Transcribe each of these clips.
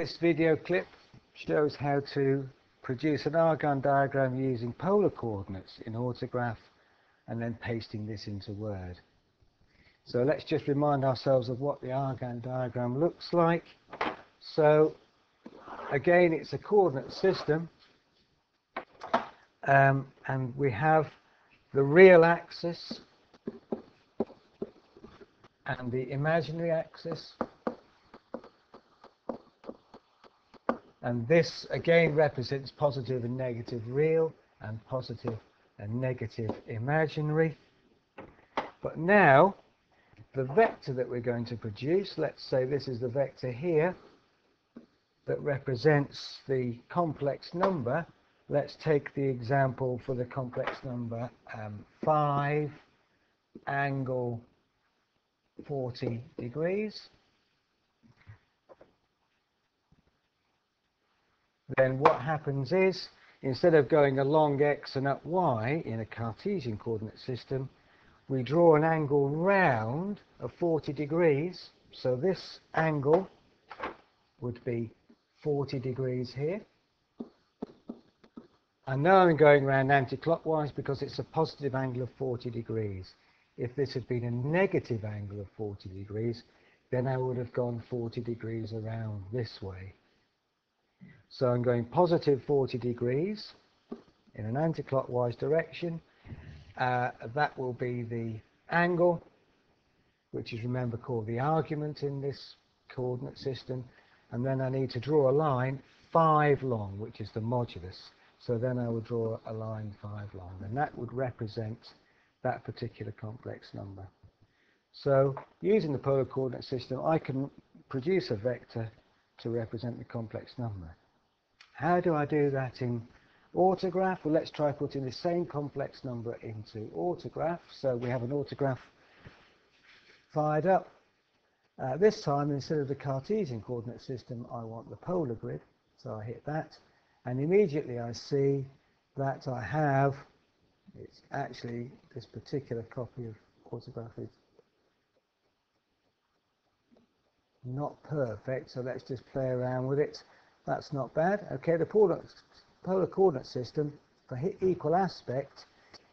This video clip shows how to produce an Argand diagram using polar coordinates in Autograph and then pasting this into Word. So let's just remind ourselves of what the Argand diagram looks like. So again, it's a coordinate system, and we have the real axis and the imaginary axis. And this again represents positive and negative real and positive and negative imaginary. But now the vector that we're going to produce, let's say this is the vector here that represents the complex number. Let's take the example for the complex number 5 angle 40 degrees. Then what happens is, instead of going along x and up y in a Cartesian coordinate system, we draw an angle round of 40 degrees. So this angle would be 40 degrees here. And now I'm going around anti-clockwise because it's a positive angle of 40 degrees. If this had been a negative angle of 40 degrees, then I would have gone 40 degrees around this way. So I'm going positive 40 degrees in an anti-clockwise direction. That will be the angle, which is, remember, called the argument in this coordinate system. And then I need to draw a line 5 long, which is the modulus. So then I would draw a line 5 long, and that would represent that particular complex number. So using the polar coordinate system, I can produce a vector to represent the complex number. How do I do that in Autograph? Well, let's try putting the same complex number into Autograph. So we have an Autograph fired up. This time, instead of the Cartesian coordinate system, I want the polar grid. So I hit that, and immediately I see that I have, it's actually this particular copy of Autograph is not perfect, so let's just play around with it. That's not bad. Okay, the polar coordinate system for equal aspect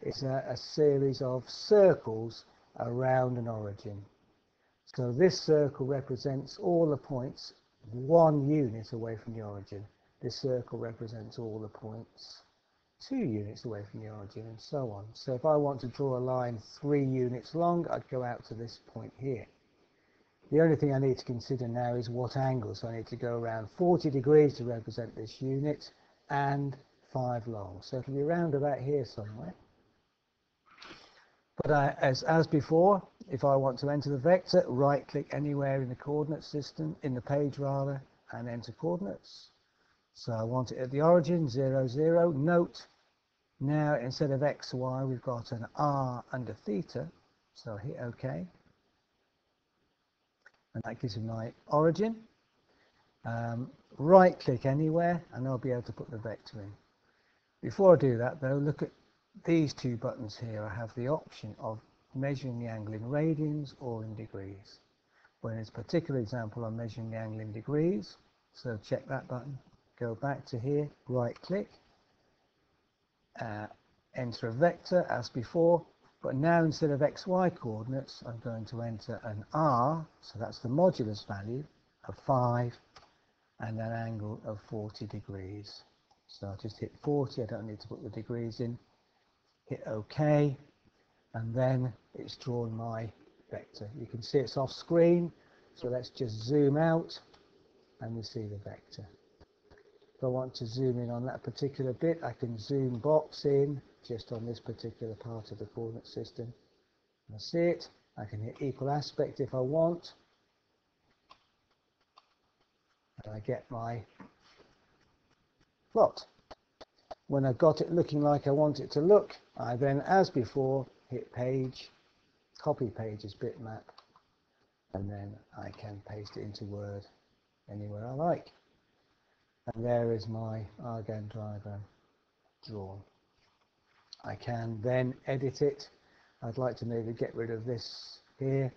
is a series of circles around an origin. So this circle represents all the points 1 unit away from the origin. This circle represents all the points 2 units away from the origin, and so on. So if I want to draw a line 3 units long, I'd go out to this point here. The only thing I need to consider now is what angle. So I need to go around 40 degrees to represent this unit, and 5 long. So it'll be around about here somewhere. But as before, if I want to enter the vector, right-click anywhere in the coordinate system, in the page rather, and enter coordinates. So I want it at the origin, 0, 0. Note, now instead of x, y, we've got an r under theta. So I hit OK. And that gives me my origin. Right-click anywhere, and I'll be able to put the vector in. Before I do that, though, look at these 2 buttons here. I have the option of measuring the angle in radians or in degrees. Well, in this particular example, I'm measuring the angle in degrees. So check that button. Go back to here, right-click, enter a vector as before. But now instead of xy coordinates, I'm going to enter an r, so that's the modulus value of 5, and an angle of 40 degrees. So I'll just hit 40, I don't need to put the degrees in. Hit OK, and then it's drawn my vector. You can see it's off screen, so let's just zoom out, and we see the vector. If I want to zoom in on that particular bit, I can zoom box in just on this particular part of the coordinate system. I see it. I can hit equal aspect if I want, and I get my plot. When I've got it looking like I want it to look, I then, as before, hit page, copy pages bitmap, and then I can paste it into Word anywhere I like. And there is my Argand diagram drawn. I can then edit it. I'd like to maybe get rid of this here,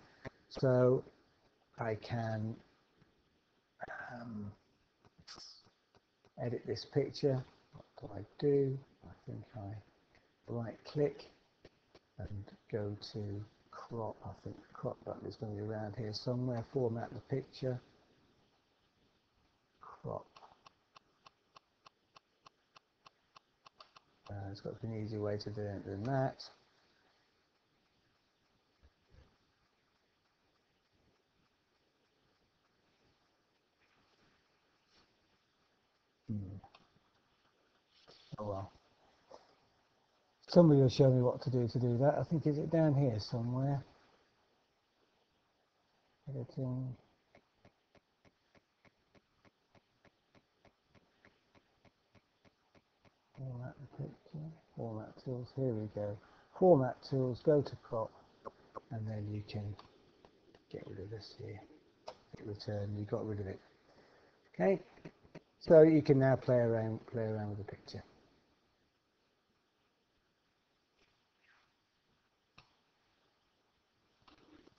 so I can edit this picture. What do? I think I right click and go to crop. I think the crop button is going to be around here somewhere. Format the picture, crop. It's got to be an easy way to do it than that. Oh well. Somebody will show me what to do that. I think, is it down here somewhere? Editing. Format the picture. Format tools. Here we go. Format tools. Go to crop, and then you can get rid of this here. Hit return. You got rid of it. Okay. So you can now play around with the picture.